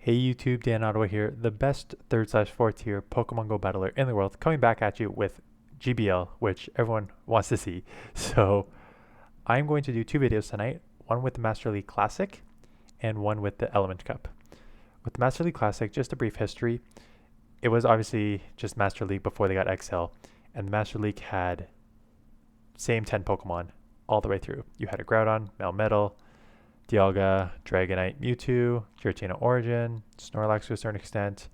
Hey YouTube, Dan Ottawa here, the best 3rd/4th tier Pokemon Go battler in the world, coming back at you with GBL, which everyone wants to see. So I'm going to do two videos tonight, one with the Master League Classic and one with the Element Cup. With the Master League Classic, just a brief history. It was obviously just Master League before they got XL, and the Master League had same 10 Pokemon all the way through. You had a Groudon, Melmetal, Dialga, Dragonite, Mewtwo, Giratina Origin, Snorlax to a certain extent,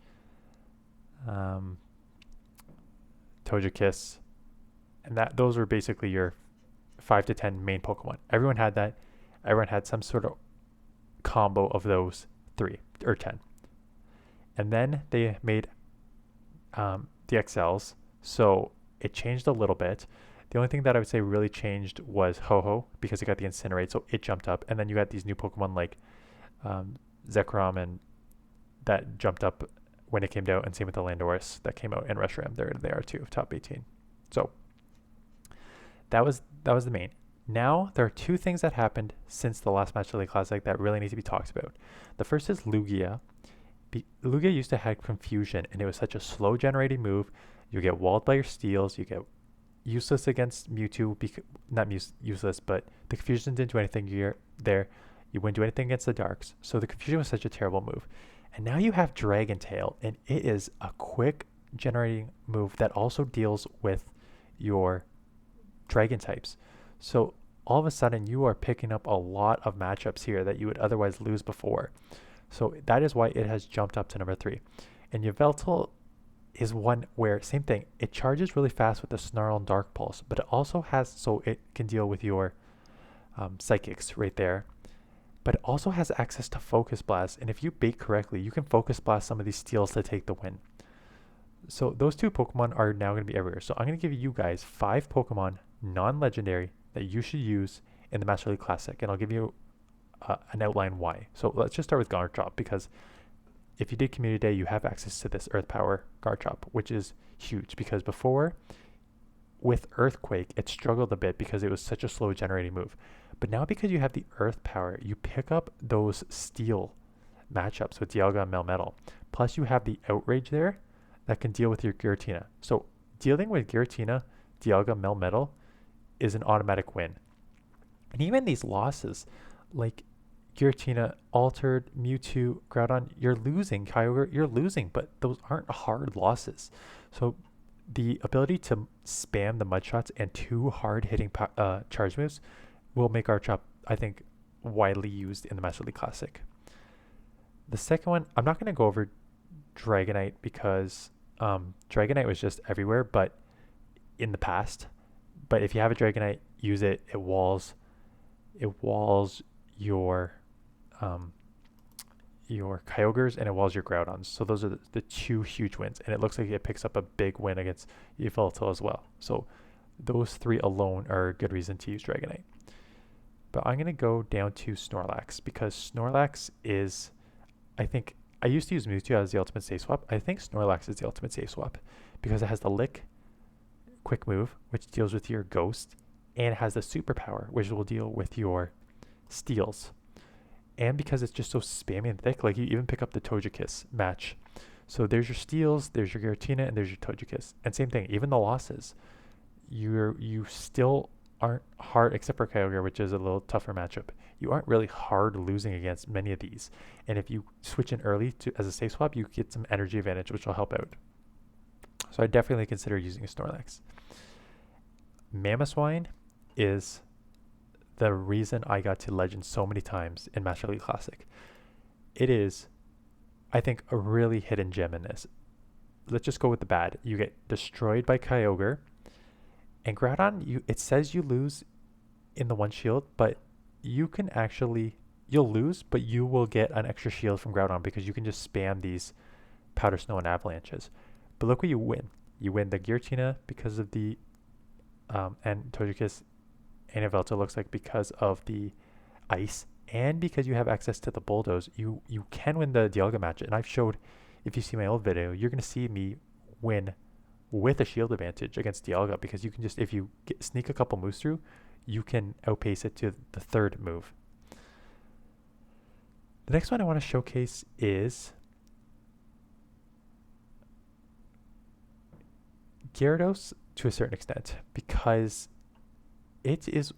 Togekiss, and those were basically your 5 to 10 main Pokemon. Everyone had that. Everyone had some sort of combo of those 3 or 10. And then they made the XLs, so it changed a little bit. The only thing that I would say really changed was Ho-Oh, because it got the Incinerate, so it jumped up. And then you got these new Pokemon like Zekrom, and that jumped up when it came out, and same with the Landorus that came out, and Reshiram. They are too, top 18. So that was the main. Now there are two things that happened since the last Master League Classic that really need to be talked about. The first is Lugia. Lugia used to have Confusion, and it was such a slow generating move. You get walled by your steals, you get useless against Mewtwo, not useless, but the Confusion didn't do anything there. You wouldn't do anything against the Darks. So the Confusion was such a terrible move. And now you have Dragon Tail, and it is a quick generating move that also deals with your Dragon types. So all of a sudden you are picking up a lot of matchups here that you would otherwise lose before. So that is why it has jumped up to number 3. And your Veltal is one where, same thing, it charges really fast with the Snarl and Dark Pulse, but it also has, so it can deal with your Psychics right there, but it also has access to Focus Blast, and if you bait correctly, you can Focus Blast some of these steals to take the win. So those two Pokemon are now going to be everywhere. So I'm going to give you guys 5 Pokemon, non-legendary, that you should use in the Master League Classic, and I'll give you an outline why. So let's just start with Garchomp, because if you did Community Day, you have access to this Earth Power Garchomp, which is huge, because before, with Earthquake, it struggled a bit because it was such a slow generating move. But now, because you have the Earth Power, you pick up those Steel matchups with Dialga and Melmetal. Plus, you have the Outrage there that can deal with your Giratina. So dealing with Giratina, Dialga, Melmetal is an automatic win. And even these losses, like Giratina, Altered, Mewtwo, Groudon, you're losing. Kyogre, you're losing, but those aren't hard losses. So the ability to spam the Mud Shots and 2 hard-hitting charge moves will make Garchomp, I think, widely used in the Master League Classic. The second one, I'm not going to go over Dragonite, because Dragonite was just everywhere, but in the past. But if you have a Dragonite, use it. It walls your Kyogres, and it walls your Groudons. So those are the 2 huge wins, and it looks like it picks up a big win against Veltal as well. So those 3 alone are a good reason to use Dragonite. But I'm going to go down to Snorlax, because Snorlax is, I think, I used to use Mewtwo as the ultimate safe swap. I think Snorlax is the ultimate safe swap, because it has the Lick quick move, which deals with your Ghost, and it has the Superpower, which will deal with your Steals. And because it's just so spammy and thick, like you even pick up the Togekiss match. So there's your Steals, there's your Giratina, and there's your Togekiss. And same thing, even the losses, you still aren't hard, except for Kyogre, which is a little tougher matchup. You aren't really hard losing against many of these. And if you switch in early as a safe swap, you get some energy advantage, which will help out. So I definitely consider using a Snorlax. Mamoswine is the reason I got to Legend so many times in Master League Classic. It is, I think, a really hidden gem in this. Let's just go with the bad. You get destroyed by Kyogre, and Groudon, it says you lose in the one shield, but you can actually, you'll lose, but you will get an extra shield from Groudon, because you can just spam these Powder Snow and Avalanches. But look what you win. You win the Giratina because of the and Togekiss, and Veltal looks like because of the Ice, and because you have access to the Bulldoze, you can win the Dialga match. And I've showed, if you see my old video, you're going to see me win with a shield advantage against Dialga, because you can just, if you sneak a couple moves through, you can outpace it to the 3rd move. The next one I want to showcase is Gyarados to a certain extent, because it is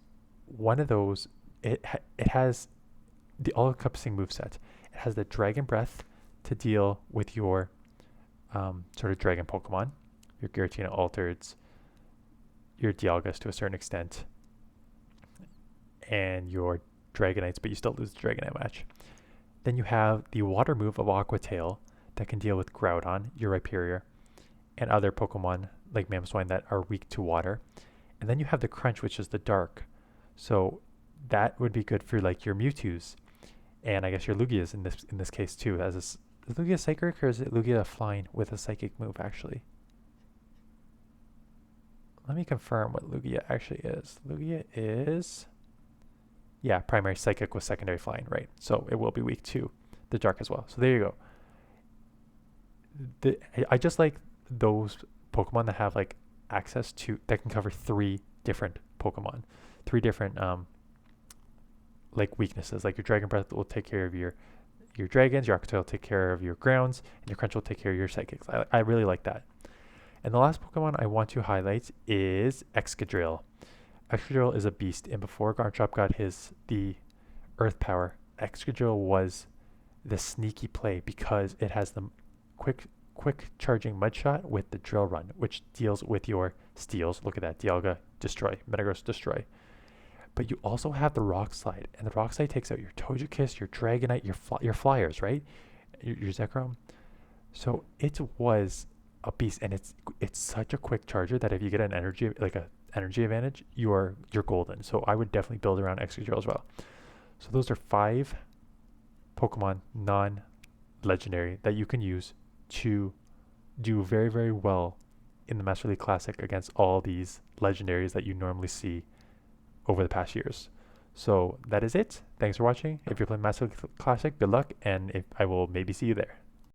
one of those. It has the all-encompassing moveset. It has the Dragon Breath to deal with your sort of Dragon Pokemon, your Giratina Altereds, your Dialgas to a certain extent, and your Dragonites, but you still lose the Dragonite match. Then you have the Water move of Aqua Tail that can deal with Groudon, your Rhyperior, and other Pokemon like Mamoswine that are weak to water. And then you have the Crunch, which is the Dark. So that would be good for like your Mewtwo's, and I guess your Lugia's in this case too. Is Lugia Psychic, or is it Lugia flying with a Psychic move actually? Let me confirm what Lugia actually is. Lugia is, yeah, primary Psychic with secondary flying, right? So it will be weak to the Dark as well. So there you go. I just like those Pokemon that have like access to, that can cover 3 different Pokemon, 3 different like weaknesses. Like your Dragon Breath will take care of your dragons, your Aqua Tail will take care of your grounds, and your Crunch will take care of your Psychics. I really like that. And the last Pokemon I want to highlight is Excadrille. Excadrille is a beast, and before Garchomp got the Earth Power, Excadrille was the sneaky play because it has the quick charging Mud Shot with the Drill Run, which deals with your steals. Look at that, Dialga, destroy, Metagross, destroy. But you also have the Rock Slide, and the Rock Slide takes out your Togekiss, your Dragonite, your Flyers, right? Your Zekrom. So it was a beast, and it's such a quick charger that if you get an energy advantage, you're golden. So I would definitely build around Excadrille as well. So those are 5 Pokemon non-legendary that you can use to do very, very well in the Master League Classic against all these legendaries that you normally see over the past years. So that is it. Thanks for watching. If you're playing Master League Classic, good luck, and I will maybe see you there.